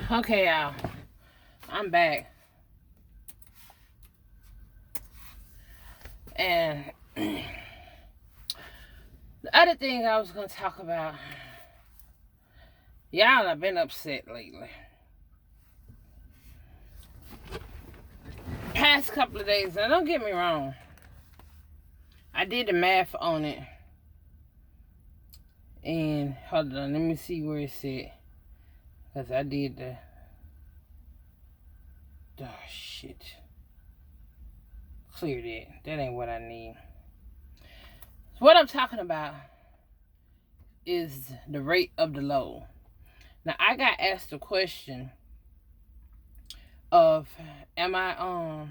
Okay, y'all. I'm back. And the other thing I was going to talk about, y'all have been upset lately. Past couple of days, now don't get me wrong, I did the math on it. And hold on, let me see where it's at. Because I did the... Oh, shit. Clear that. That ain't what I need. So what I'm talking about is the rate of the load. Now, I got asked a question of, have I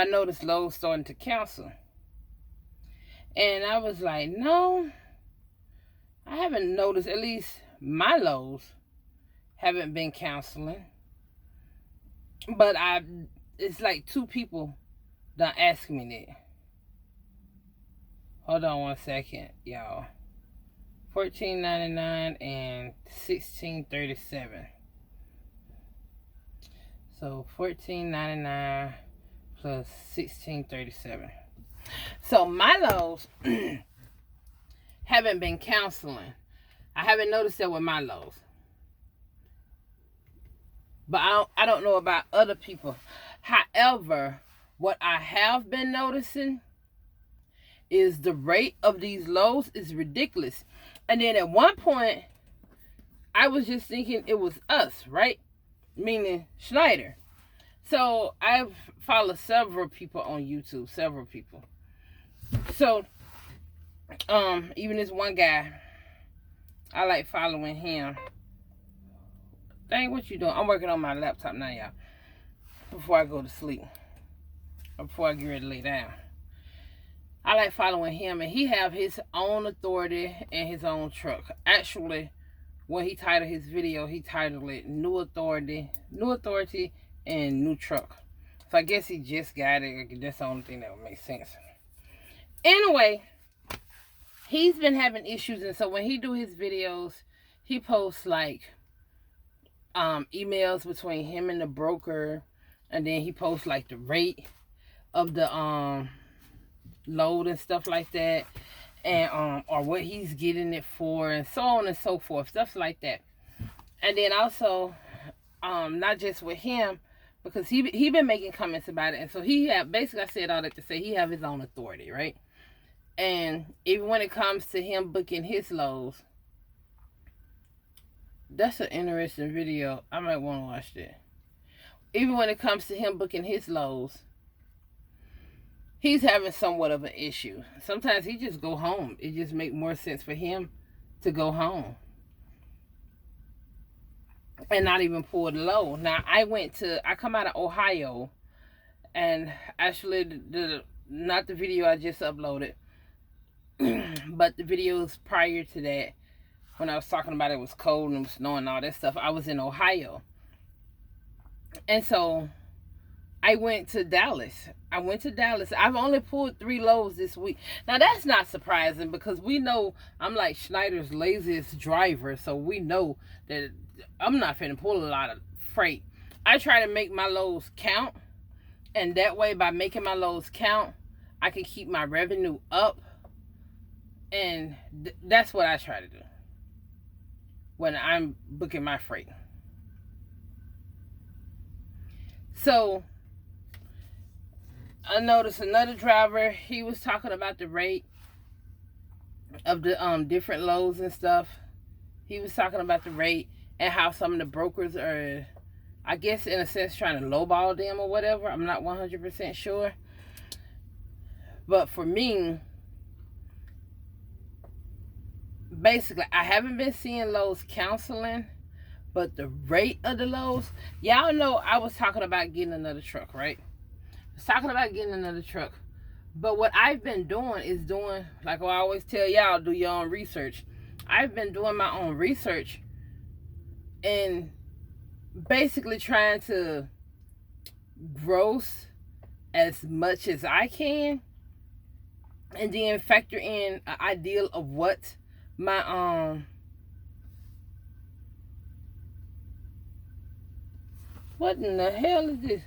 noticed loads starting to cancel? And I was like, no, I haven't noticed. At least my lows haven't been canceling. But it's like 2 people done ask me that. Hold on 1 second, y'all. $14.99 and $16.37. So $14.99 plus $16.37. So my lows haven't been canceling. I haven't noticed that with my lows. But I don't know about other people. However, what I have been noticing is the rate of these lows is ridiculous. And then at one point, I was just thinking it was us, right? Meaning Schneider. So I've followed several people on YouTube, several people. So, even this one guy, I like following him. Dang, what you doing? I'm working on my laptop now, y'all. Before I go to sleep. Or before I get ready to lay down. I like following him, and he have his own authority and his own truck. Actually, when he titled his video, he titled it New Authority, and New Truck. So I guess he just got it. That's the only thing that would make sense. Anyway, he's been having issues, and so when he do his videos, he posts like emails between him and the broker, and then he posts like the rate of the load and stuff like that, and or what he's getting it for, and so on and so forth, stuff like that. And then also not just with him, because he been making comments about it, and so he have basically, I said all that to say he have his own authority, right? And even when it comes to him booking his loads, that's an interesting video. I might want to watch that. Even when it comes to him booking his loads, he's having somewhat of an issue. Sometimes he just go home. It just make more sense for him to go home and not even pull the load. Now, I come out of Ohio, and actually, not the video I just uploaded, but the videos prior to that, when I was talking about it was cold and it was snowing and all that stuff, I was in Ohio. And so I went to Dallas. I've only pulled 3 loads this week. Now, that's not surprising, because we know I'm like Schneider's laziest driver. So we know that I'm not finna pull a lot of freight. I try to make my loads count. And that way, by making my loads count, I can keep my revenue up. And that's what I try to do when I'm booking my freight. So I noticed another driver, he was talking about the rate of the different loads and stuff. He was talking about the rate and how some of the brokers are, I guess in a sense, trying to lowball them or whatever. I'm not 100% sure. But for me, basically, I haven't been seeing loads canceling, but the rate of the loads, y'all know I was talking about getting another truck, right? But what I've been doing is like I always tell y'all, do your own research. I've been doing my own research and basically trying to gross as much as I can, and then factor in an ideal of what my What in the hell is this?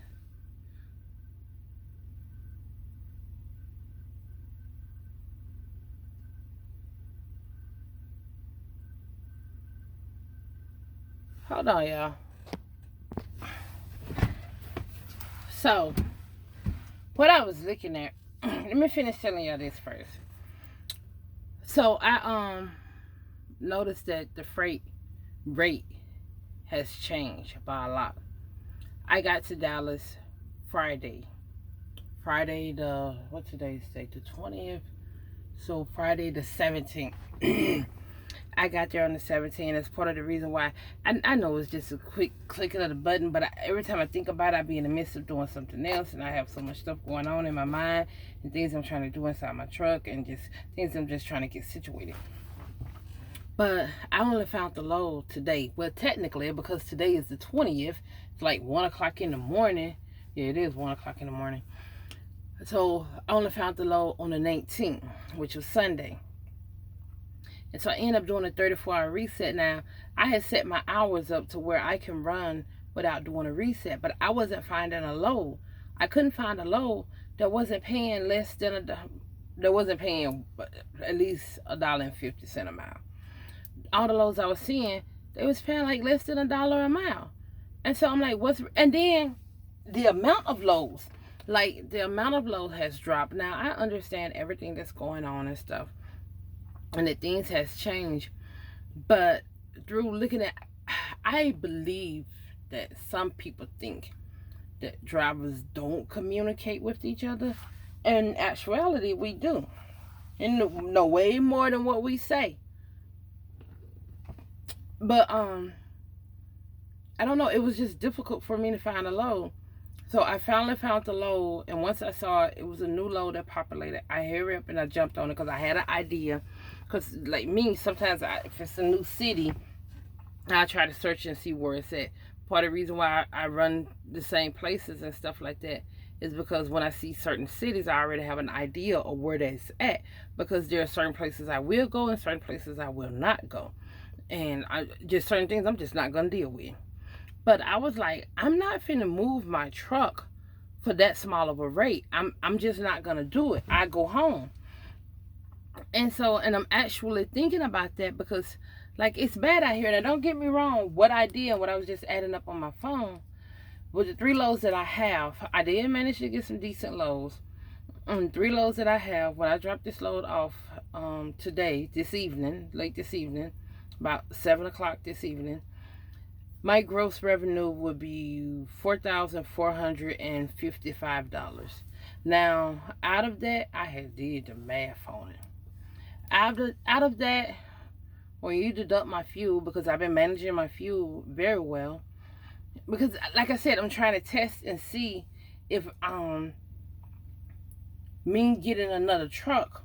Hold on, y'all. So, what I was looking at, let me finish telling y'all this first. So, I noticed that the freight rate has changed by a lot. I got to Dallas Friday. Friday the, what today's date? The 20th. So, Friday the 17th. I got there on the 17th. That's part of the reason why. I know it's just a quick clicking of the button, but every time I think about it, I be in the midst of doing something else, and I have so much stuff going on in my mind, and things I'm trying to do inside my truck, and just things I'm just trying to get situated. But I only found the load today. Well, technically, because today is the 20th, it's like 1 o'clock in the morning. Yeah, it is 1 o'clock in the morning. So I only found the load on the 19th, which was Sunday. And so I ended up doing a 34-hour reset. Now, I had set my hours up to where I can run without doing a reset, but I wasn't finding a load. I couldn't find a load that wasn't paying less than that wasn't paying at least $1.50 a mile. All the loads I was seeing, they was paying like less than $1 a mile. And so I'm like, and then the amount of loads, like the amount of load has dropped. Now, I understand everything that's going on and stuff, and that things has changed, but through looking at, I believe that some people think that drivers don't communicate with each other. In actuality, we do, and no way more than what we say. But I don't know, it was just difficult for me to find a load. So I finally found the load, and once I saw it was a new load that populated, I hurried up and I jumped on it because I had an idea. Because like me, sometimes if it's a new city, I try to search and see where it's at. Part of the reason why I run the same places and stuff like that is because when I see certain cities, I already have an idea of where that's at. Because there are certain places I will go and certain places I will not go. And just certain things I'm just not going to deal with. But I was like, I'm not finna move my truck for that small of a rate. I'm just not going to do it. I go home. And so, and I'm actually thinking about that because, like, it's bad out here. Now, don't get me wrong. What I did, what I was just adding up on my phone, with the 3 loads that I have, I did manage to get some decent loads. 3 loads that I have, when I dropped this load off today, this evening, late this evening, about 7 o'clock this evening, my gross revenue would be $4,455. Now, out of that, I had did the math on it. Out of that, when you deduct my fuel, because I've been managing my fuel very well, because like I said, I'm trying to test and see if me getting another truck,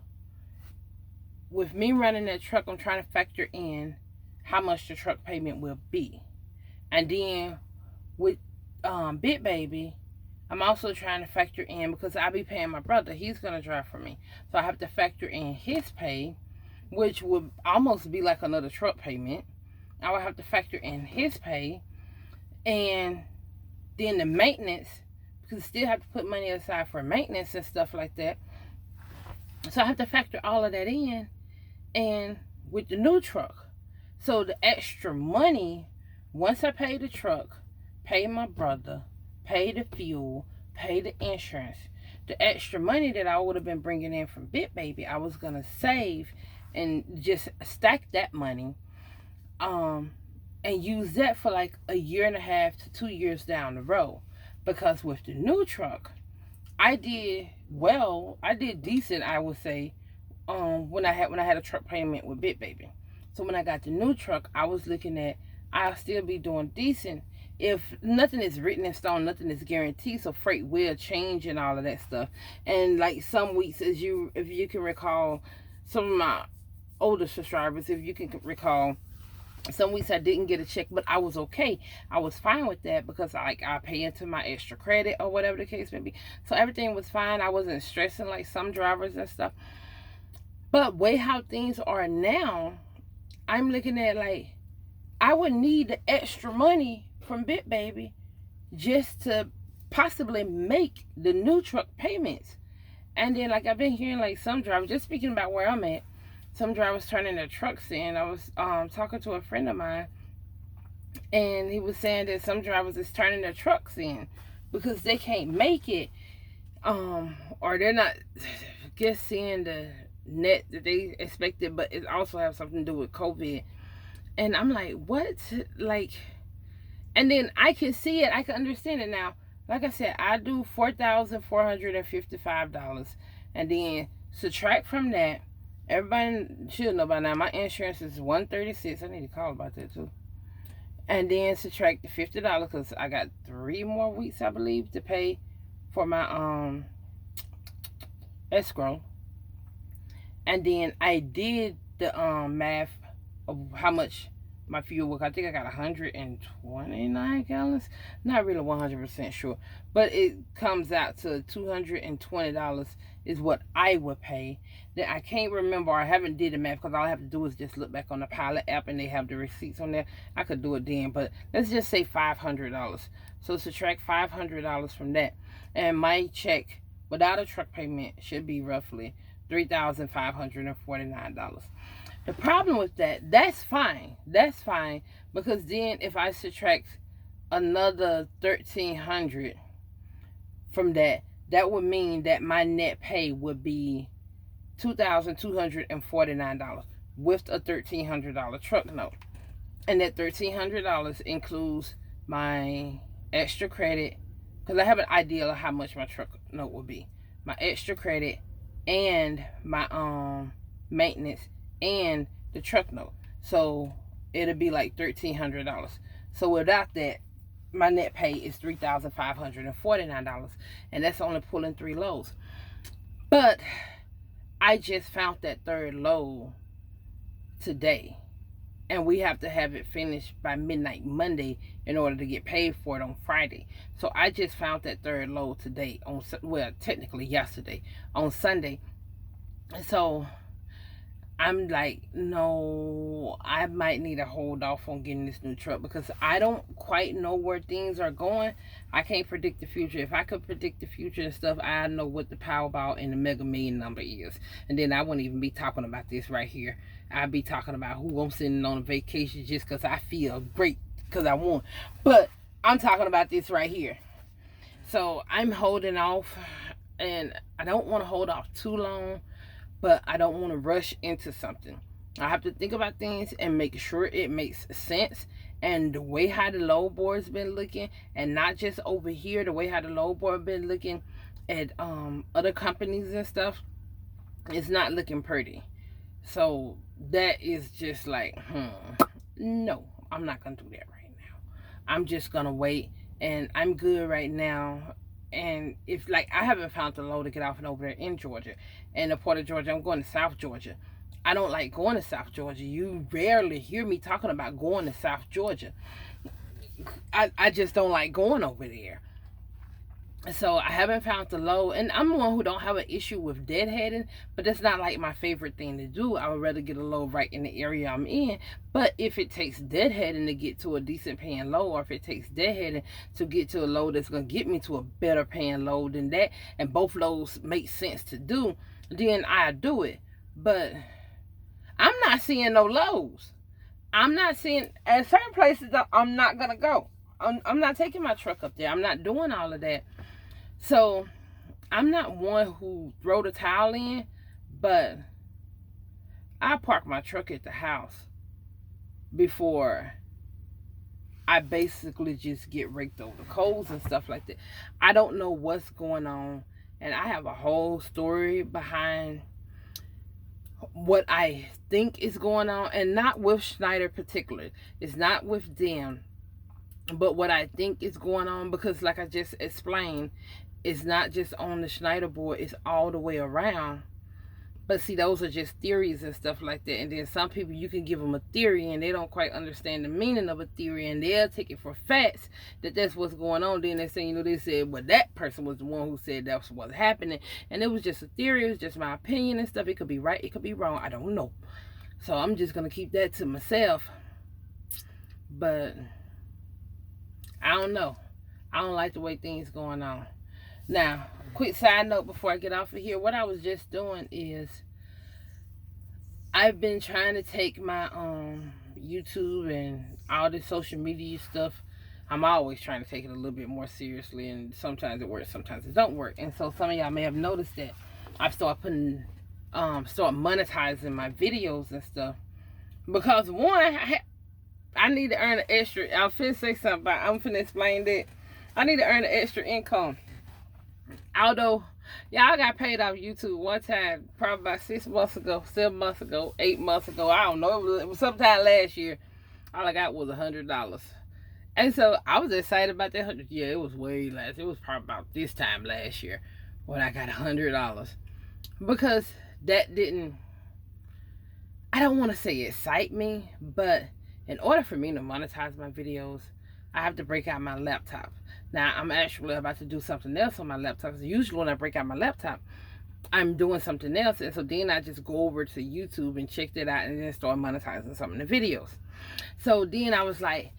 with me running that truck, I'm trying to factor in how much the truck payment will be. And then with Big Baby, I'm also trying to factor in, because I'll be paying my brother. He's going to drive for me. So I have to factor in his pay, which would almost be like another truck payment. I would have to factor in his pay. And then the maintenance, because I still have to put money aside for maintenance and stuff like that. So I have to factor all of that in. And with the new truck, so the extra money, once I pay the truck, pay my brother, pay the fuel, pay the insurance, the extra money that I would have been bringing in from Big Baby, I was going to save and just stack that money and use that for like 1.5 to 2 years down the road. Because with the new truck, I did decent, I would say, when I had a truck payment with Big Baby. So when I got the new truck, I was looking at, I'll still be doing decent. If nothing is written in stone, nothing is guaranteed, so freight will change and all of that stuff. And like some weeks, if you can recall, some of my older subscribers, if you can recall, some weeks I didn't get a check, but I was okay. I was fine with that because I pay into my extra credit or whatever the case may be. So everything was fine. I wasn't stressing like some drivers and stuff. But way how things are now, I'm looking at like, I would need the extra money from Big Baby just to possibly make the new truck payments. And then, like, I've been hearing, like, some drivers, just speaking about where I'm at, some drivers turning their trucks in. I was talking to a friend of mine, and he was saying that some drivers is turning their trucks in because they can't make it, or they're not just seeing the net that they expected, but it also has something to do with COVID. And I'm like, what? Like, and then I can see it, I can understand it now. Like I said, I do $4,455, and then subtract from that. Everybody should know by now, my insurance is $136. I need to call about that too. And then subtract the $50 because I got 3 more weeks, I believe, to pay for my escrow. And then I did the math of how much my fuel was. I think I got 129 gallons. Not really 100% sure, but it comes out to $220 is what I would pay. Then I can't remember, or I haven't did the math, because all I have to do is just look back on the Pilot app and they have the receipts on there. I could do it then, but let's just say $500. So subtract $500 from that, and my check without a truck payment should be roughly $3,549. The problem with that, that's fine. That's fine, because then if I subtract another $1,300 from that, that would mean that my net pay would be $2,249 with a $1,300 truck note. And that $1,300 includes my extra credit, because I have an idea of how much my truck note would be. My extra credit and my maintenance and the truck note. So it'll be like $1,300. So without that, my net pay is $3,549, and that's only pulling 3 loads. But I just found that third load today, and we have to have it finished by midnight Monday in order to get paid for it on Friday. So I just found that third load today, well, technically yesterday, on Sunday. So I'm like, no, I might need to hold off on getting this new truck, because I don't quite know where things are going. I can't predict the future. If I could predict the future and stuff, I know what the Powerball and the Mega Million number is. And then I wouldn't even be talking about this right here. I'd be talking about who I'm sending on a vacation just because I feel great because I won. But I'm talking about this right here. So I'm holding off, and I don't want to hold off too long, but I don't want to rush into something. I have to think about things and make sure it makes sense. And the way how the load board's been looking, and not just over here, the way how the load board been looking at other companies and stuff, it's not looking pretty. So that is just like, no, I'm not gonna do that right now. I'm just gonna wait, and I'm good right now. And if, like, I haven't found the load to get off and over there in Georgia, in the port of Georgia. I'm going to South Georgia. I don't like going to South Georgia. You rarely hear me talking about going to South Georgia. I just don't like going over there. So I haven't found the load, and I'm one who don't have an issue with deadheading, but that's not like my favorite thing to do. I would rather get a load right in the area I'm in. But if it takes deadheading to get to a decent paying load, or if it takes deadheading to get to a load that's going to get me to a better paying load than that, and both loads make sense to do, then I do it. But I'm not seeing no loads. I'm not seeing, at certain places I'm not going to go. I'm not taking my truck up there. I'm not doing all of that. So I'm not one who throw the towel in, but I park my truck at the house before I basically just get raked over the coals and stuff like that. I don't know what's going on, and I have a whole story behind what I think is going on, and not with Schneider particularly. It's not with them, but what I think is going on, because like I just explained, it's not just on the Schneider board, it's all the way around. But see, those are just theories and stuff like that. And then some people, you can give them a theory and they don't quite understand the meaning of a theory, and they'll take it for facts that that's what's going on. Then they say, they said, well, that person was the one who said that's what's happening, and it was just a theory, it was just my opinion and stuff. It could be right, it could be wrong, I don't know. So I'm just gonna keep that to myself. But I don't know. I don't like the way things going on. Now, quick side note before I get off of here. What I was just doing is I've been trying to take my YouTube and all this social media stuff. I'm always trying to take it a little bit more seriously, and sometimes it works, sometimes it don't work. And so some of y'all may have noticed that I've started putting start monetizing my videos and stuff, because one, I need to earn an extra. I'm finna say something about, I'm finna explain that I need to earn an extra income. Although y'all got paid off YouTube one time, probably about 6 months ago, 7 months ago, 8 months ago, I don't know, it was sometime last year. All I got was $100. And so I was excited about that 100. Yeah, it was way less. It was probably about this time last year when I got $100. Because that didn't, I don't want to say excite me, but in order for me to monetize my videos, I have to break out my laptop. Now, I'm actually about to do something else on my laptop. Because usually when I break out my laptop, I'm doing something else. And so then I just go over to YouTube and check that out and then start monetizing some of the videos. So then I was like,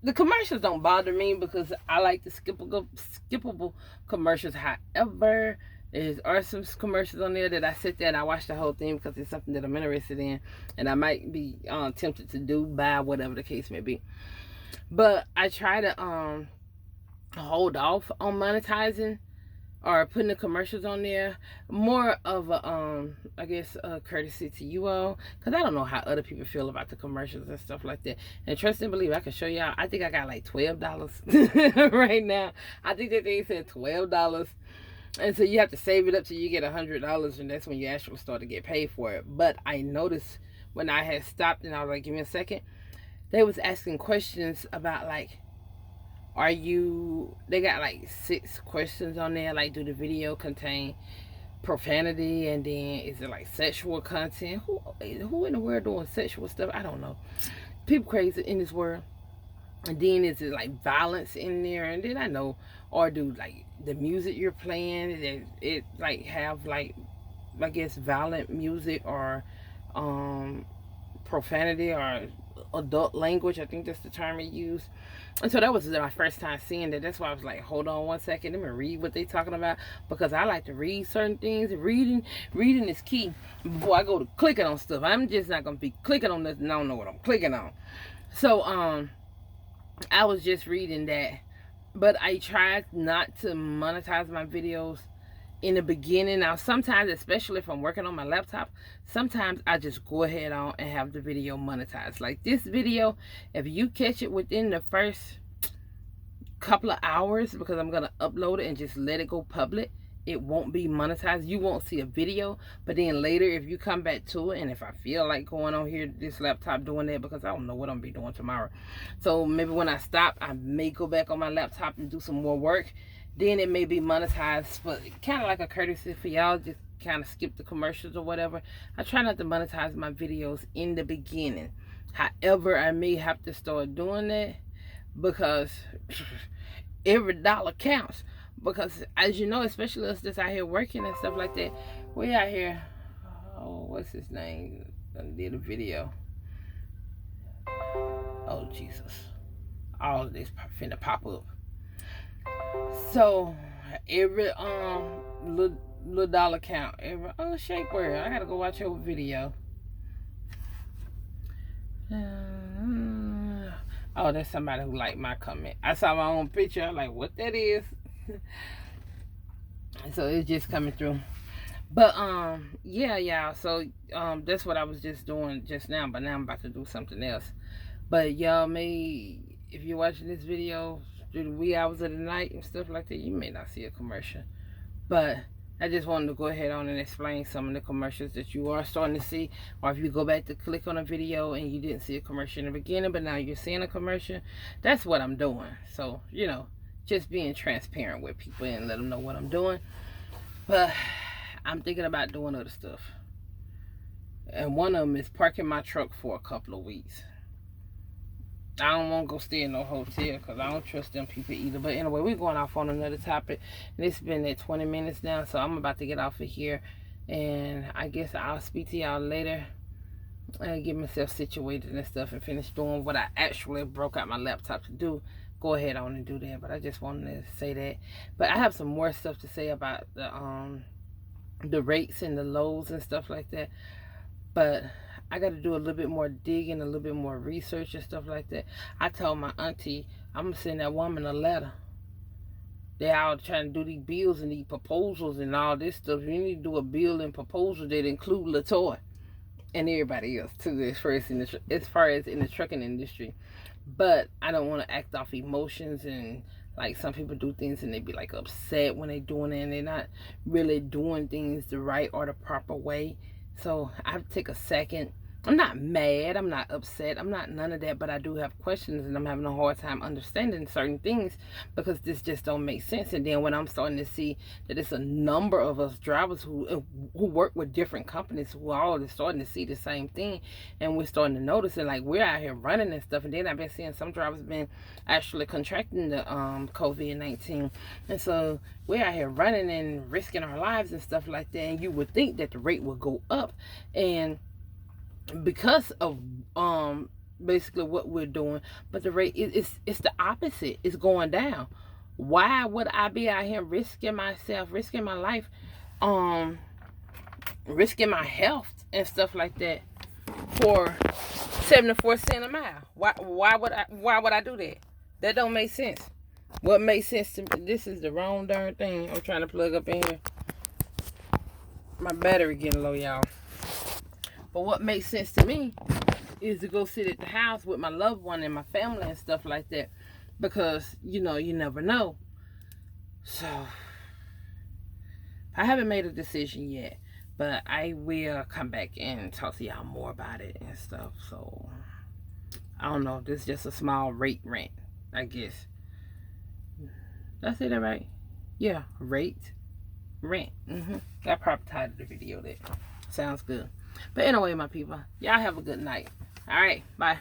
the commercials don't bother me because I like the skippable commercials. However, there are some commercials on there that I sit there and I watch the whole thing because it's something that I'm interested in, and I might be tempted to do, buy, whatever the case may be. But I try to hold off on monetizing or putting the commercials on there, more of a I guess a courtesy to you all, because I don't know how other people feel about the commercials and stuff like that. And trust and believe, I can show y'all. I think I got like $12 right now. I think that they said $12, and so you have to save it up till you get $100, and that's when you actually start to get paid for it. But I noticed when I had stopped and I was like, give me a second, they was asking questions about like, they got like 6 questions on there, like, do the video contain profanity, and then is it like sexual content? Who in the world doing sexual stuff? I don't know. People crazy in this world. And then is it like violence in there? And then I know, or do like the music you're playing, it like have like, I guess, violent music or profanity or adult language. I think that's the term they use. And so that was my first time seeing that. That's why I was like, hold on one second, let me read what they talking about, because I like to read certain things. Reading is key before I go to clicking on stuff. I'm just not gonna be clicking on this and I don't know what I'm clicking on. So I was just reading that, but I tried not to monetize my videos in the beginning. Now sometimes, especially if I'm working on my laptop, sometimes I just go ahead on and have the video monetized. Like this video, if you catch it within the first couple of hours, because I'm gonna upload it and just let it go public, it won't be monetized. You won't see a video. But then later, if you come back to it, and if I feel like going on here this laptop doing that, because I don't know what I'm gonna be doing tomorrow, so maybe when I stop, I may go back on my laptop and do some more work, then it may be monetized. But kind of like a courtesy for y'all, just kind of skip the commercials or whatever. I try not to monetize my videos in the beginning. However, I may have to start doing that, because every dollar counts. Because as you know, especially us that's out here working and stuff like that, we out here, oh, what's his name? I did a video. Oh Jesus, all of this finna pop up. So every little dollar count. Every Shapewear, I gotta go watch your video. Oh, that's somebody who liked my comment. I saw my own picture. I'm like, what that is? So it's just coming through. But yeah, y'all. So that's what I was just doing just now. But now I'm about to do something else. But y'all may, if you're watching this video through the wee hours of the night and stuff like that, you may not see a commercial. But I just wanted to go ahead on and explain some of the commercials that you are starting to see. Or if you go back to click on a video and you didn't see a commercial in the beginning, but now you're seeing a commercial, that's what I'm doing. So, you know, just being transparent with people and let them know what I'm doing. But I'm thinking about doing other stuff. And one of them is parking my truck for a couple of weeks. I don't want to go stay in no hotel because I don't trust them people either. But anyway, we're going off on another topic. And it's been at 20 minutes now, so I'm about to get off of here. And I guess I'll speak to y'all later. and get myself situated and stuff and finish doing what I actually broke out my laptop to do, go ahead on and do that. But I just wanted to say that. But I have some more stuff to say about the rates and the lows and stuff like that. But I got to do a little bit more digging, a little bit more research and stuff like that. I told my auntie I'm gonna send that woman a letter. They all trying to do these bills and these proposals and all this stuff. You need to do a bill and proposal that include Latoya and everybody else too, as far as in the trucking industry. But I don't want to act off emotions, and like some people do things and they be like upset when they doing it and they're not really doing things the right or the proper way. So I have to take a second. I'm not mad, I'm not upset, I'm not none of that, but I do have questions and I'm having a hard time understanding certain things because this just don't make sense. And then when I'm starting to see that it's a number of us drivers who work with different companies who are all starting to see the same thing, and we're starting to notice it, like we're out here running and stuff. And then I've been seeing some drivers been actually contracting the COVID-19, and so we're out here running and risking our lives and stuff like that. And you would think that the rate would go up, and because of basically what we're doing, but the rate it's the opposite. It's going down. Why would I be out here risking myself, risking my life, risking my health and stuff like that for 74 cents a mile? Why would I do that? That don't make sense. What makes sense to me, this is the wrong darn thing I'm trying to plug up in here. My battery getting low, y'all. But what makes sense to me is to go sit at the house with my loved one and my family and stuff like that. Because, you know, you never know. So, I haven't made a decision yet. But I will come back and talk to y'all more about it and stuff. So, I don't know. This is just a small rate rant, I guess. Did I say that right? Yeah, rate rant. I probably titled the video that. Sounds good. But anyway, my people, y'all have a good night. All right, bye.